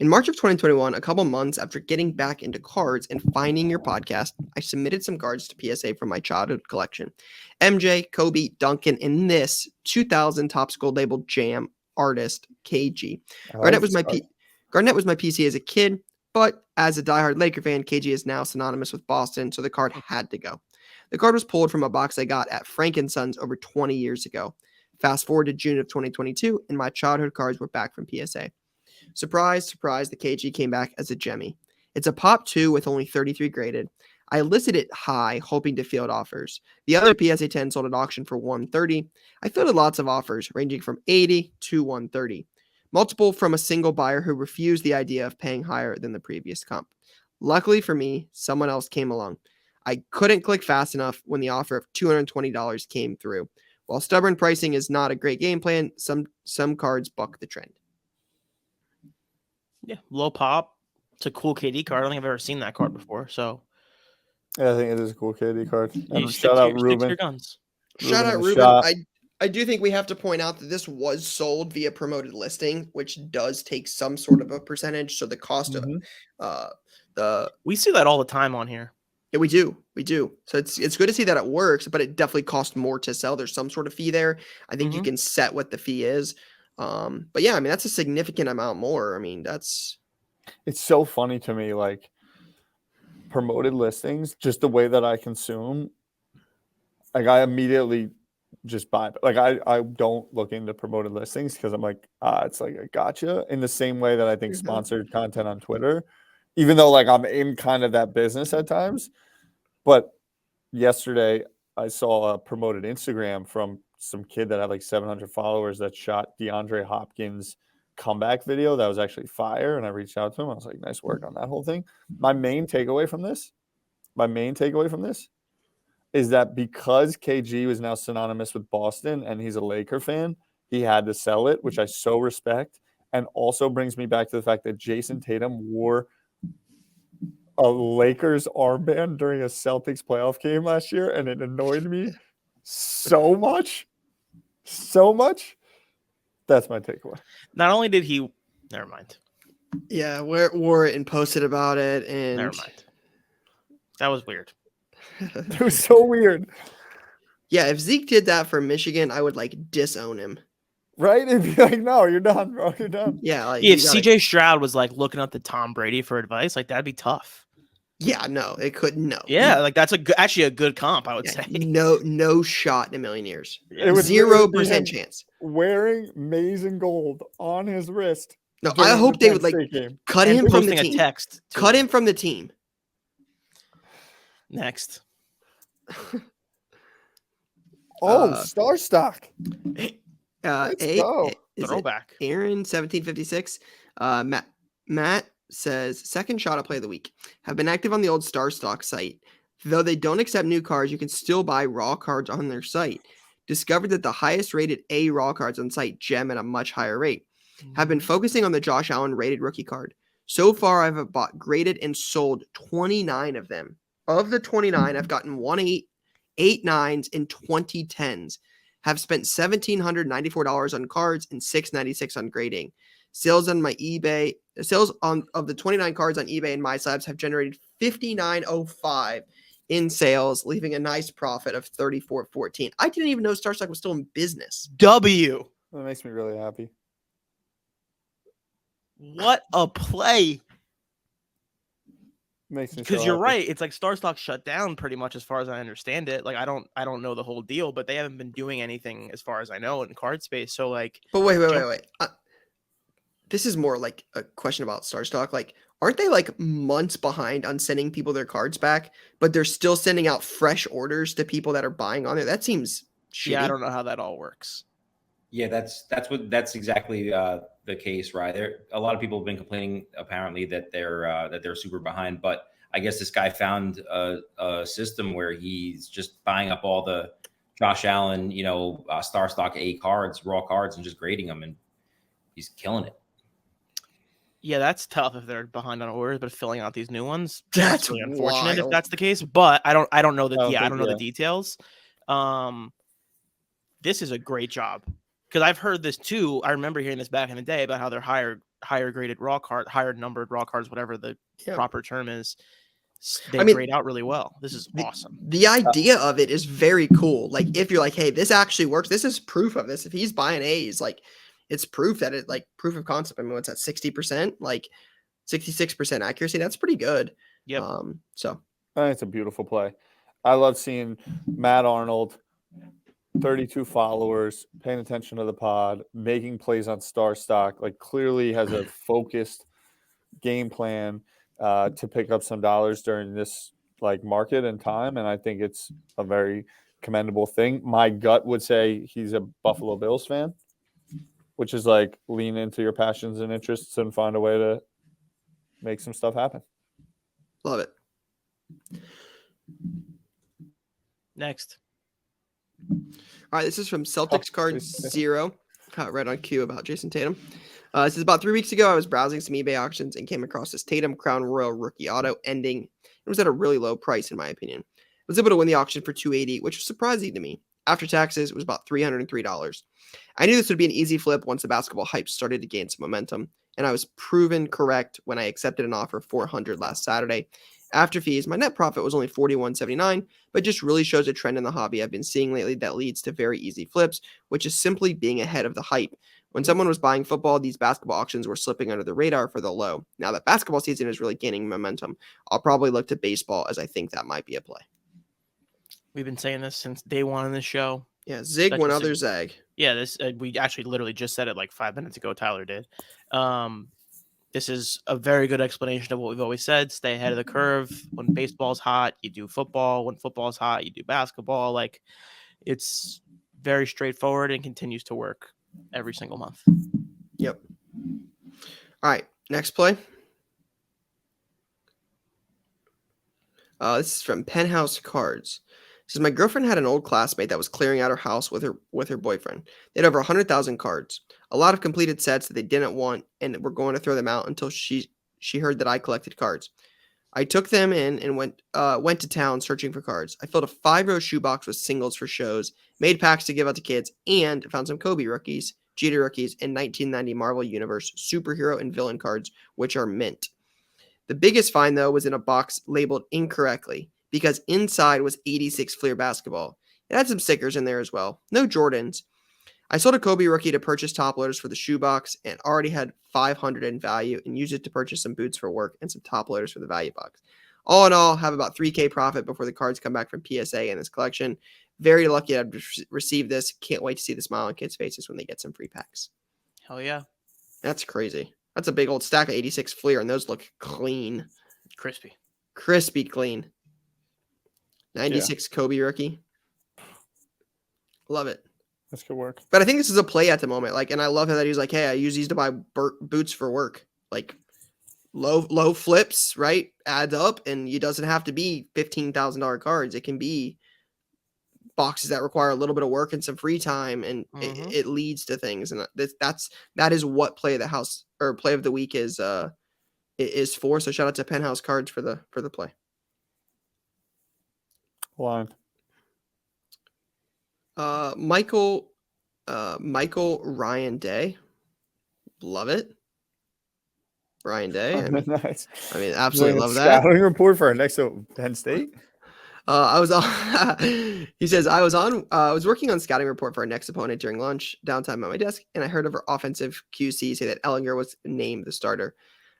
In March of 2021, a couple months after getting back into cards and finding your podcast, I submitted some cards to PSA from my childhood collection. MJ, Kobe, Duncan, and this 2000 Topps Gold labeled Jam artist KG. Garnett was my PC as a kid, but as a diehard Laker fan, KG is now synonymous with Boston, so the card had to go. The card was pulled from a box I got at Frank & Sons over 20 years ago. Fast forward to June of 2022, and my childhood cards were back from PSA. Surprise, surprise, the KG came back as a Jemmy. It's a pop 2 with only 33 graded. I listed it high, hoping to field offers. The other PSA 10 sold at auction for $130. I fielded lots of offers, ranging from $80 to $130. Multiple from a single buyer who refused the idea of paying higher than the previous comp. Luckily for me, someone else came along. I couldn't click fast enough when the offer of $220 came through. While stubborn pricing is not a great game plan, some cards buck the trend. Yeah, low pop. It's a cool KD card. I don't think I've ever seen that card before. So Yeah, I think it is a cool KD card. you Shout out stick to Ruben. your guns. Shout out Ruben. I do think we have to point out that this was sold via promoted listing, which does take some sort of a percentage. So the cost of we see that all the time on here. Yeah, we do. So it's good to see that it works, but it definitely costs more to sell. There's some sort of fee there. I think you can set what the fee is. But yeah, I mean, that's a significant amount more. I mean, it's so funny to me, like promoted listings, just the way that I consume. Like I immediately just buy. Like I don't look into promoted listings because I'm like, it's like a gotcha. In the same way that I think sponsored content on Twitter, even though like I'm in kind of that business at times. But yesterday I saw a promoted Instagram from some kid that had like 700 followers that shot DeAndre Hopkins comeback video that was actually fire. And I reached out to him. I was like, nice work on that whole thing. My main takeaway from this is that because KG was now synonymous with Boston and he's a Laker fan, he had to sell it, which I so respect. And also brings me back to the fact that Jason Tatum wore a Lakers armband during a Celtics playoff game last year, and it annoyed me so much. That's my takeaway. Not only did he, never mind. Yeah, wore it and posted about it, and Never mind. That was weird. It was so weird. Yeah, if Zeke did that for Michigan, I would like disown him. Right? It'd be like, no, you're done, bro. You're done. Yeah, like if CJ Stroud was like looking up to Tom Brady for advice, like that'd be tough. Yeah, no, it couldn't. No. Yeah, like that's actually a good comp, I would say. No shot in a million years. It was 0% chance. Wearing maize and gold on his wrist. No, I hope they would like cut him from the team. Cut him from the team. Next. Star stock. Throwback. Aaron 1756. Matt says second shot at play of the week. Have been active on the old Star Stock site. Though they don't accept new cards, you can still buy raw cards on their site. Discovered that the highest rated A raw cards on site gem at a much higher rate. Have been focusing on the Josh Allen rated rookie card. So far, I've bought graded and sold 29 of them. Of the 29, I've gotten 1 8, 8 9s, and 20 10s. Have spent $1,794 on cards and $696 on grading. Sales on my eBay, of the 29 cards on eBay and my slabs have generated $59.05 in sales, leaving a nice profit of $34.14. I didn't even know Star Stock was still in business. W. That makes me really happy. What a play. Makes me because you're right. It's like Star Stock shut down pretty much as far as I understand it. Like I don't know the whole deal, but they haven't been doing anything as far as I know in card space. So like, but wait. This is more like a question about Star Stock. Like, aren't they like months behind on sending people their cards back, but they're still sending out fresh orders to people that are buying on there? That seems shitty. Yeah, I don't know how that all works. Yeah, that's exactly the case, right? A lot of people have been complaining apparently that they're super behind, but I guess this guy found a system where he's just buying up all the Josh Allen, Star Stock A cards, raw cards, and just grading them, and he's killing it. Yeah, that's tough if they're behind on orders, but filling out these new ones, That's really unfortunate if wild. that's the case. But I don't know that. I I don't don't know the think- details. This is a great job because I've heard this too. I remember hearing this back in the day about how they're higher graded higher numbered raw cards, whatever the Yeah. proper term is. They I mean, grade out really well. This is awesome. The idea of it is very cool. Like if you're like, hey, this actually works. This is proof of this. If he's buying A's, like it's proof that it like proof of concept. I mean, what's that? 60%, like 66% accuracy. That's pretty good. Yep. So I think it's a beautiful play. I love seeing Matt Arnold, 32 followers, paying attention to the pod, making plays on Star Stock, like clearly has a focused game plan to pick up some dollars during this like market and time. And I think it's a very commendable thing. My gut would say he's a Buffalo Bills fan, which is like lean into your passions and interests and find a way to make some stuff happen. love it. Next. All right, this is from Celtics Card Jason Tatum. 0. Got right on cue about Jason Tatum. This is about 3 weeks ago. I was browsing some eBay auctions and came across this Tatum Crown Royal rookie auto ending. It was at a really low price, in my opinion. I was able to win the auction for $280, which was surprising to me. After taxes, it was about $303. I knew this would be an easy flip once the basketball hype started to gain some momentum, and I was proven correct when I accepted an offer for $400 last Saturday. After fees, my net profit was only $41.79, but just really shows a trend in the hobby I've been seeing lately that leads to very easy flips, which is simply being ahead of the hype. When someone was buying football, these basketball auctions were slipping under the radar for the low. Now that basketball season is really gaining momentum, I'll probably look to baseball as I think that might be a play. We've been saying this since day one in the show. Yeah, zig Such when a others zag. Yeah, this we actually literally just said it like 5 minutes ago. Tyler did. This is a very good explanation of what we've always said. Stay ahead of the curve. When baseball's hot, you do football. When football's hot, you do basketball. Like it's very straightforward and continues to work every single month. Yep. All right, next play. This is from Penthouse Cards. It says, my girlfriend had an old classmate that was clearing out her house with her boyfriend. They had over 100,000 cards, a lot of completed sets that they didn't want, and were going to throw them out until she heard that I collected cards. I took them in and went to town searching for cards. I filled a 5-row shoebox with singles for shows, made packs to give out to kids, and found some Kobe rookies, Jeter rookies, and 1990 Marvel Universe superhero and villain cards, which are mint. The biggest find, though, was in a box labeled incorrectly, because inside was 86 Fleer basketball. It had some stickers in there as well. No Jordans. I sold a Kobe rookie to purchase top loaders for the shoebox and already had $500 in value and used it to purchase some boots for work and some top loaders for the value box. All in all, have about $3,000 profit before the cards come back from PSA in this collection. Very lucky I've received this. Can't wait to see the smile on kids' faces when they get some free packs. Hell yeah. That's crazy. That's a big old stack of 86 Fleer, and those look clean. Crispy. Crispy clean. 96 Kobe rookie. Love it. This could work. But I think this is a play at the moment. Like, and I love how that he's like, hey, I use these to buy boots for work. Like low flips, right? Adds up, and it doesn't have to be $15,000 cards. It can be boxes that require a little bit of work and some free time, and it leads to things. And that is what play of the house or play of the week is for. So shout out to Penthouse Cards for the play. Line. Michael Ryan Day. Love it. Ryan Day. Nice. I mean, absolutely love that. Scouting report for our next Penn State. I was on. He says I was working on scouting report for our next opponent during lunch, downtime at my desk, and I heard of our offensive QC say that Ehlingers was named the starter.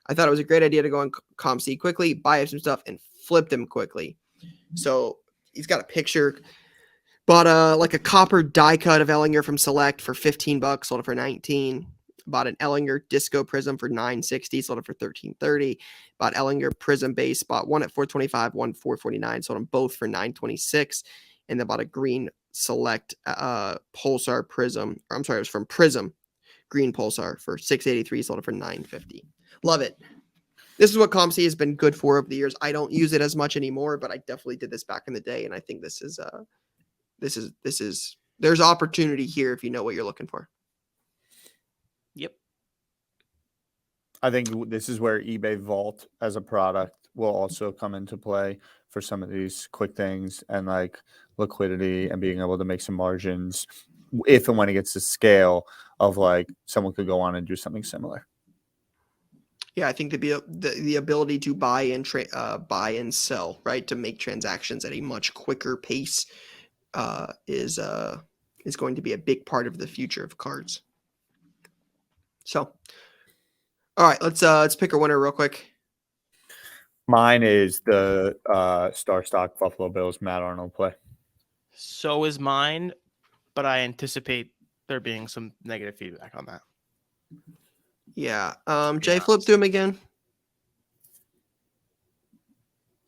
I thought it was a great idea to go on ComC quickly, buy up some stuff, and flip them quickly. So he's got a picture. Bought like a copper die cut of Ehlinger from Select for $15, sold it for $19. Bought an Ehlinger Disco Prism for $9.60, sold it for $13.30. Bought Ehlinger Prism Base, bought one at $4.25, one $4.49, sold them both for $9.26. And then bought a green Select Pulsar Prism. Or I'm sorry, it was from Prism Green Pulsar for $6.83, sold it for $9.50. Love it. This is what ComC has been good for over the years. I don't use it as much anymore, but I definitely did this back in the day, and I think this is there's opportunity here if you know what you're looking for. Yep. I think this is where eBay Vault as a product will also come into play for some of these quick things and like liquidity and being able to make some margins if and when it gets to scale of like someone could go on and do something similar. Yeah, I think the ability to buy and sell, right, to make transactions at a much quicker pace is going to be a big part of the future of cards. So, all right, let's pick a winner real quick. Mine is the Star Stock Buffalo Bills Matt Arnold play. So is mine, but I anticipate there being some negative feedback on that. Yeah. Jay, flip through him again.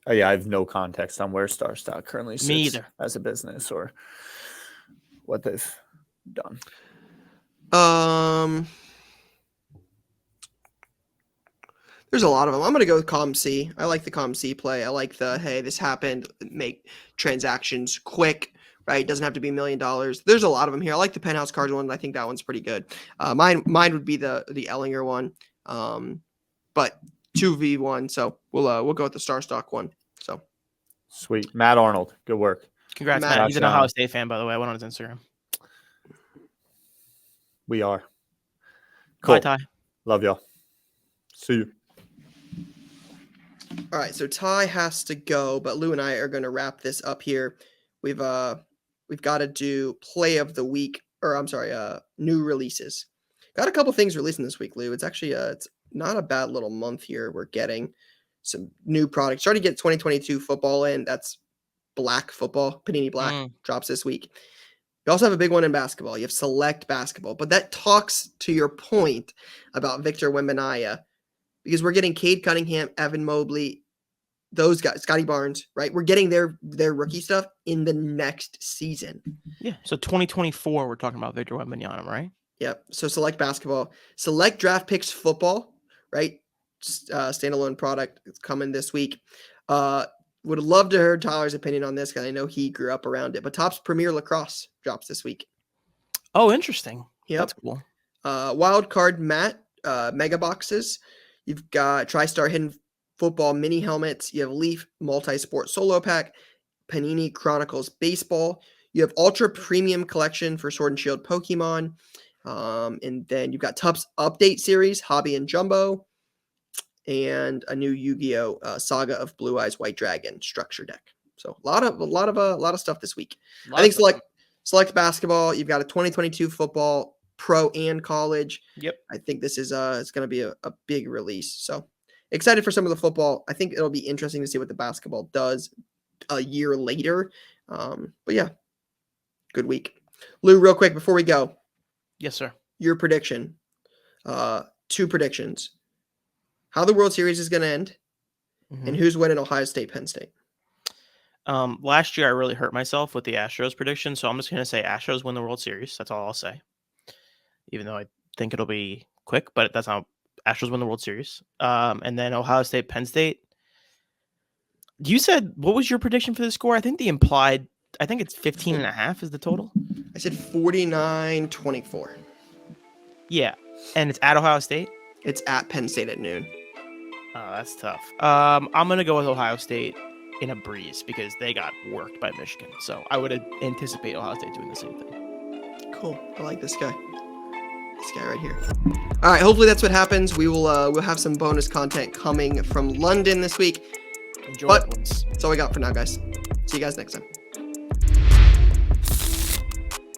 Oh, yeah, I have no context on where Star Stock currently sits Me either. as a business or what they've done. There's a lot of them. I'm going to go with ComC. I like the ComC play. I like the, hey, this happened, make transactions quick, right? It doesn't have to be $1 million. There's a lot of them here. I like the Penthouse Cards one. I think that one's pretty good. Mine would be the Ehlinger one, but 2v1. So we'll go with the Star Stock one. So sweet. Matt Arnold. Good work. Congrats, Matt. He's an Ohio State fan, by the way. I went on his Instagram. We are. Cool. Bye, Ty. Love y'all. See you. All right, so Ty has to go, but Lou and I are going to wrap this up here. We've got to do play of the week, or I'm sorry, new releases. Got a couple things releasing this week, Lou. It's actually it's not a bad little month here. We're getting some new products. Starting to get 2022 football in. That's Black football. Panini Black drops this week. You also have a big one in basketball. You have Select Basketball, but that talks to your point about Victor Wembanyama. Because we're getting Cade Cunningham, Evan Mobley, those guys, Scotty Barnes, right? We're getting their rookie stuff in the next season. Yeah. So 2024, we're talking about Victor Wembanyama, right? Yep. So Select Basketball, Select Draft Picks Football, right? Standalone product. It's coming this week. Would love to hear Tyler's opinion on this because I know he grew up around it. But Topps Premier Lacrosse drops this week. Oh, interesting. Yep. That's cool. Wild Card Matte mega boxes. You've got TriStar Hidden Football mini helmets. You have Leaf Multi-Sport Solo Pack, Panini Chronicles Baseball. You have Ultra Premium Collection for Sword and Shield Pokemon. And then you've got Topps Update Series, Hobby and Jumbo. And a new Yu-Gi-Oh! Saga of Blue Eyes White Dragon structure deck. So a lot of stuff this week. I think select basketball. You've got a 2022 football, pro and college. Yep. I think this is it's going to be a big release. So excited for some of the football. I think it'll be interesting to see what the basketball does a year later. But yeah, good week. Lou, real quick before we go. Yes, sir. Your prediction. 2 predictions. How the World Series is going to end, and who's winning Ohio State, Penn State. Last year I really hurt myself with the Astros prediction, so I'm just going to say Astros win the World Series. That's all I'll say. Even though I think it'll be quick, but that's how Astros win the World Series. And then Ohio State, Penn State. You said, what was your prediction for the score? I think it's 15.5 is the total. I said 49-24. Yeah. And it's at Ohio State? It's at Penn State at noon. Oh, that's tough. I'm going to go with Ohio State in a breeze because they got worked by Michigan. So I would anticipate Ohio State doing the same thing. Cool. I like this guy. This guy right here. All right. Hopefully that's what happens. We'll have some bonus content coming from London this week. Enjoy. But that's all we got for now, guys. See you guys next time.